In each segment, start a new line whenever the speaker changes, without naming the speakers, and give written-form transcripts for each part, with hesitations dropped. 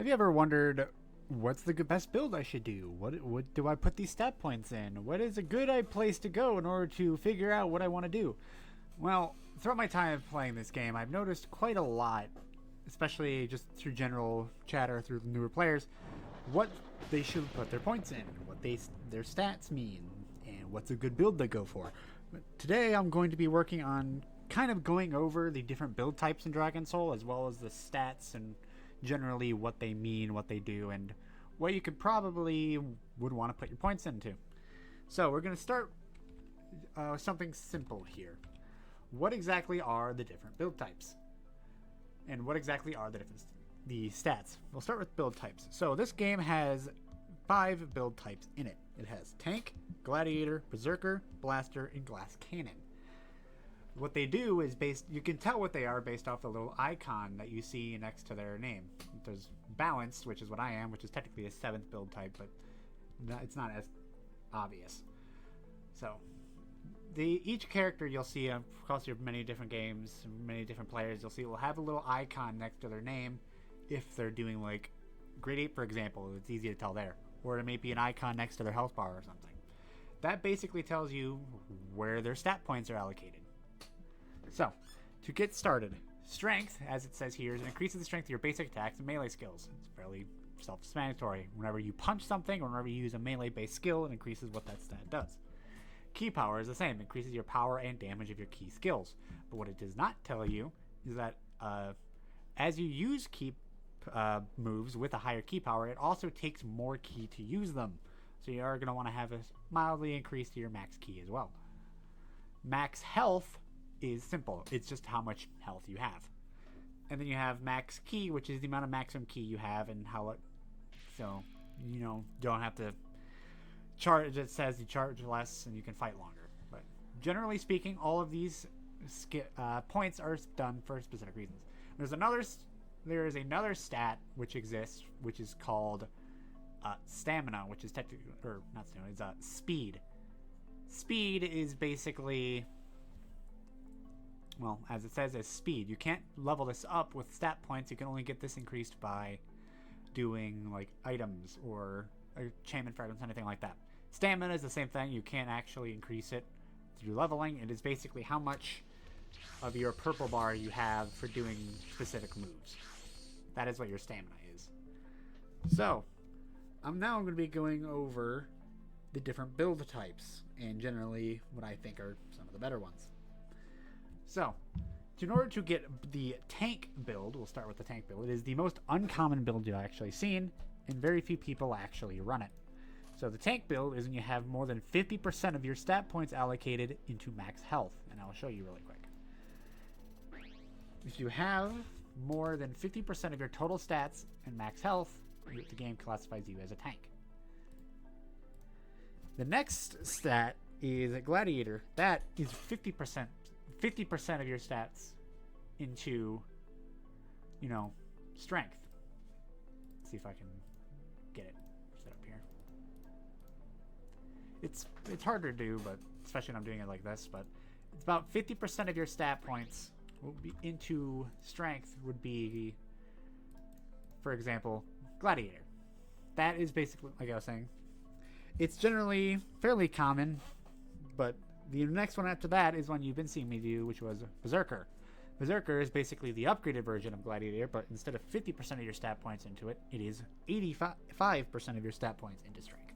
Have you ever wondered what's the best build I should do? What do I put these stat points in? What is a good place to go in order to figure out what I want to do? Well, throughout my time playing this game, I've noticed quite a lot, especially just through general chatter through newer players, what they should put their points in, what their stats mean, and what's a good build to go for. But today I'm going to be working on kind of going over the different build types in Dragon Soul, as well as the stats and generally what they mean, what they do, and what you could probably would want to put your points into. So we're going to start with something simple here. What exactly are the different build types? And what exactly are the stats? We'll start with build types. So this game has 5 build types in it. It has Tank, Gladiator, Berserker, Blaster, and Glass Cannon. What they do is you can tell what they are based off the little icon that you see next to their name. There's Balanced, which is what I am, which is technically a 7th build type, but it's not as obvious. So each character you'll see across your many different games, many different players, you'll see will have a little icon next to their name if they're doing like Grade 8, for example. It's easy to tell there. Or it may be an icon next to their health bar or something. That basically tells you where their stat points are allocated. So, to get started, Strength, as it says here, is it increases the strength of your basic attacks and melee skills. It's fairly self-explanatory. Whenever you punch something or whenever you use a melee-based skill, it increases what that stat does. Key power is the same. It increases your power and damage of your key skills. But what it does not tell you is that as you use key moves with a higher key power, it also takes more key to use them. So you are going to want to have a mildly increase to your max key as well. Max health is simple. It's just how much health you have. And then you have max key, which is the amount of maximum key you have and how it... So, don't have to charge. It says you charge less and you can fight longer. But generally speaking, all of these points are done for specific reasons. There is another stat which exists, which is called stamina, which is technically... Or, not stamina, it's speed. Speed is basically... Well, as it says, as speed. You can't level this up with stat points. You can only get this increased by doing like items or enchantment fragments, anything like that. Stamina is the same thing. You can't actually increase it through leveling. It is basically how much of your purple bar you have for doing specific moves. That is what your stamina is. So, I'm now going to be going over the different build types and generally what I think are some of the better ones. So, in order to get the tank build, we'll start with the tank build. It is the most uncommon build you've actually seen, and very few people actually run it. So the tank build is when you have more than 50% of your stat points allocated into max health, and I'll show you really quick. If you have more than 50% of your total stats and max health, the game classifies you as a tank. The next stat is a Gladiator. That is 50% of your stats into, strength. Let's see if I can get it set up here. It's harder to do, but especially when I'm doing it like this, but it's about 50% of your stat points will be into strength would be, for example, Gladiator. That is basically, like I was saying, it's generally fairly common, but the next one after that is one you've been seeing me do, which was Berserker. Berserker is basically the upgraded version of Gladiator, but instead of 50% of your stat points into it, it is 85% of your stat points into strength.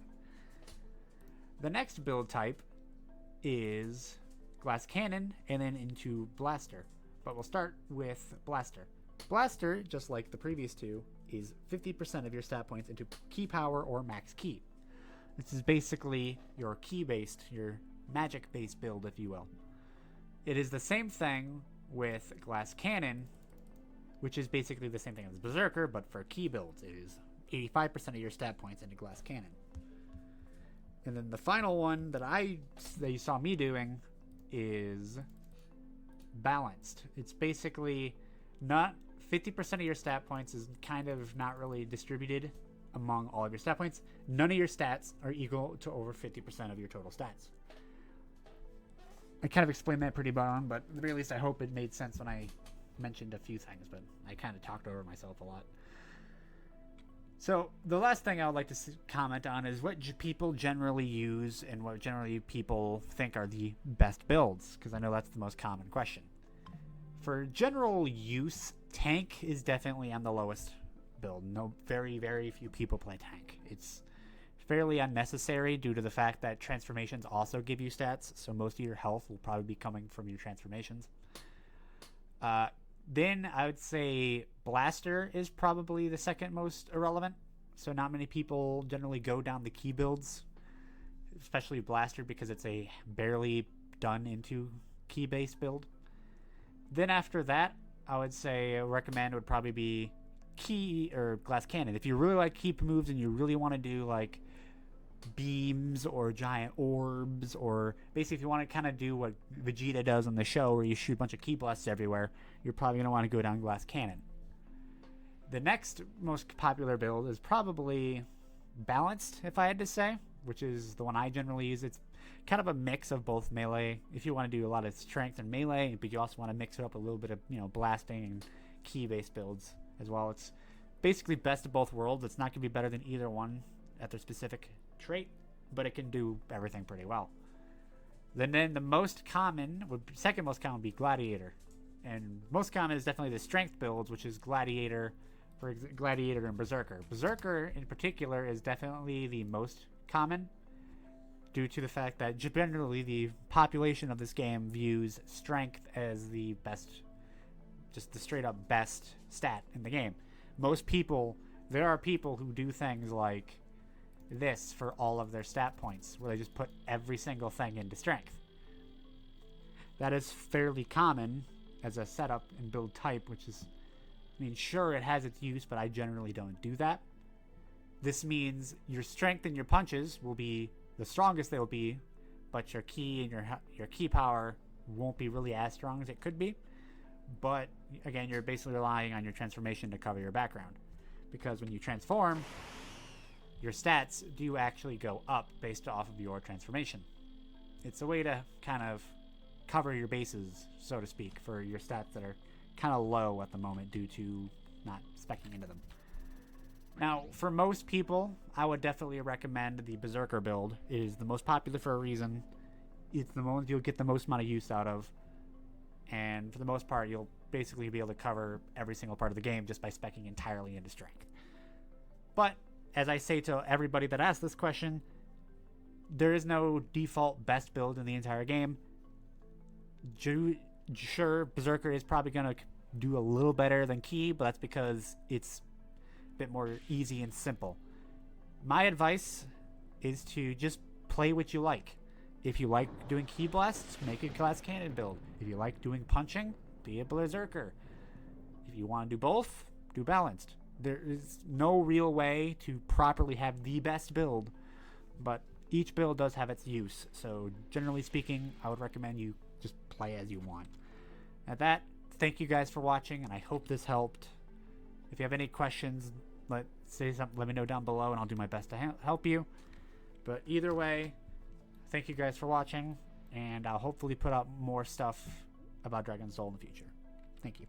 The next build type is Glass Cannon, and then into Blaster. But we'll start with Blaster. Blaster, just like the previous two, is 50% of your stat points into key power or max key. This is basically your key-based, your magic-based build, if you will. It is the same thing with Glass Cannon, which is basically the same thing as Berserker, but for key builds. It is 85% of your stat points into Glass Cannon. And then the final one that you saw me doing is Balanced. It's basically not 50% of your stat points is kind of not really distributed among all of your stat points. None of your stats are equal to over 50% of your total stats. I kind of explained that pretty bon, but at the very least I hope it made sense when I mentioned a few things, but I kind of talked over myself a lot. So the last thing I would like to comment on is what people generally use and what generally people think are the best builds, because I know that's the most common question. For general use, tank is definitely on the lowest build. No, very few people play tank. It's fairly unnecessary due to the fact that transformations also give you stats, so most of your health will probably be coming from your transformations. Then I would say Blaster is probably the second most irrelevant. So not many people generally go down the key builds, especially Blaster, because it's a barely done into key based build. Then after that, I would say a recommend would probably be key or glass cannon. If you really like keep moves and you really want to do like beams or giant orbs, or basically if you want to kind of do what Vegeta does on the show where you shoot a bunch of key blasts everywhere, you're probably going to want to go down glass cannon. The next most popular build is probably balanced, if I had to say, which is the one I generally use. It's kind of a mix of both melee, if you want to do a lot of strength and melee, but you also want to mix it up a little bit of, blasting and key based builds as well. It's basically best of both worlds. It's not going to be better than either one at their specific trait, but it can do everything pretty well. Then the second most common would be Gladiator, and most common is definitely the strength builds, which is Gladiator and Berserker. Berserker in particular is definitely the most common due to the fact that generally the population of this game views strength as the best, just the straight up best stat in the game. There are people who do things like this for all of their stat points, where they just put every single thing into strength. That is fairly common as a setup and build type, which is, sure, it has its use, but I generally don't do that. This means your strength and your punches will be the strongest they will be, but your key and your key power won't be really as strong as it could be. But again, you're basically relying on your transformation to cover your background, because when you transform, your stats do actually go up based off of your transformation. It's a way to kind of cover your bases, so to speak, for your stats that are kind of low at the moment due to not speccing into them. Now, for most people, I would definitely recommend the Berserker build. It is the most popular for a reason. It's the one you'll get the most amount of use out of, and for the most part, you'll basically be able to cover every single part of the game just by speccing entirely into strength. But as I say to everybody that asks this question, there is no default best build in the entire game. Sure, Berserker is probably going to do a little better than Key, but that's because it's a bit more easy and simple. My advice is to just play what you like. If you like doing Key Blasts, make a Glass Cannon build. If you like doing punching, be a Berserker. If you want to do both, do Balanced. There is no real way to properly have the best build, but each build does have its use. So generally speaking, I would recommend you just play as you want. At that, thank you guys for watching, and I hope this helped. If you have any questions, let me know down below, and I'll do my best to help you. But either way, thank you guys for watching, and I'll hopefully put up more stuff about Dragon Soul in the future. Thank you.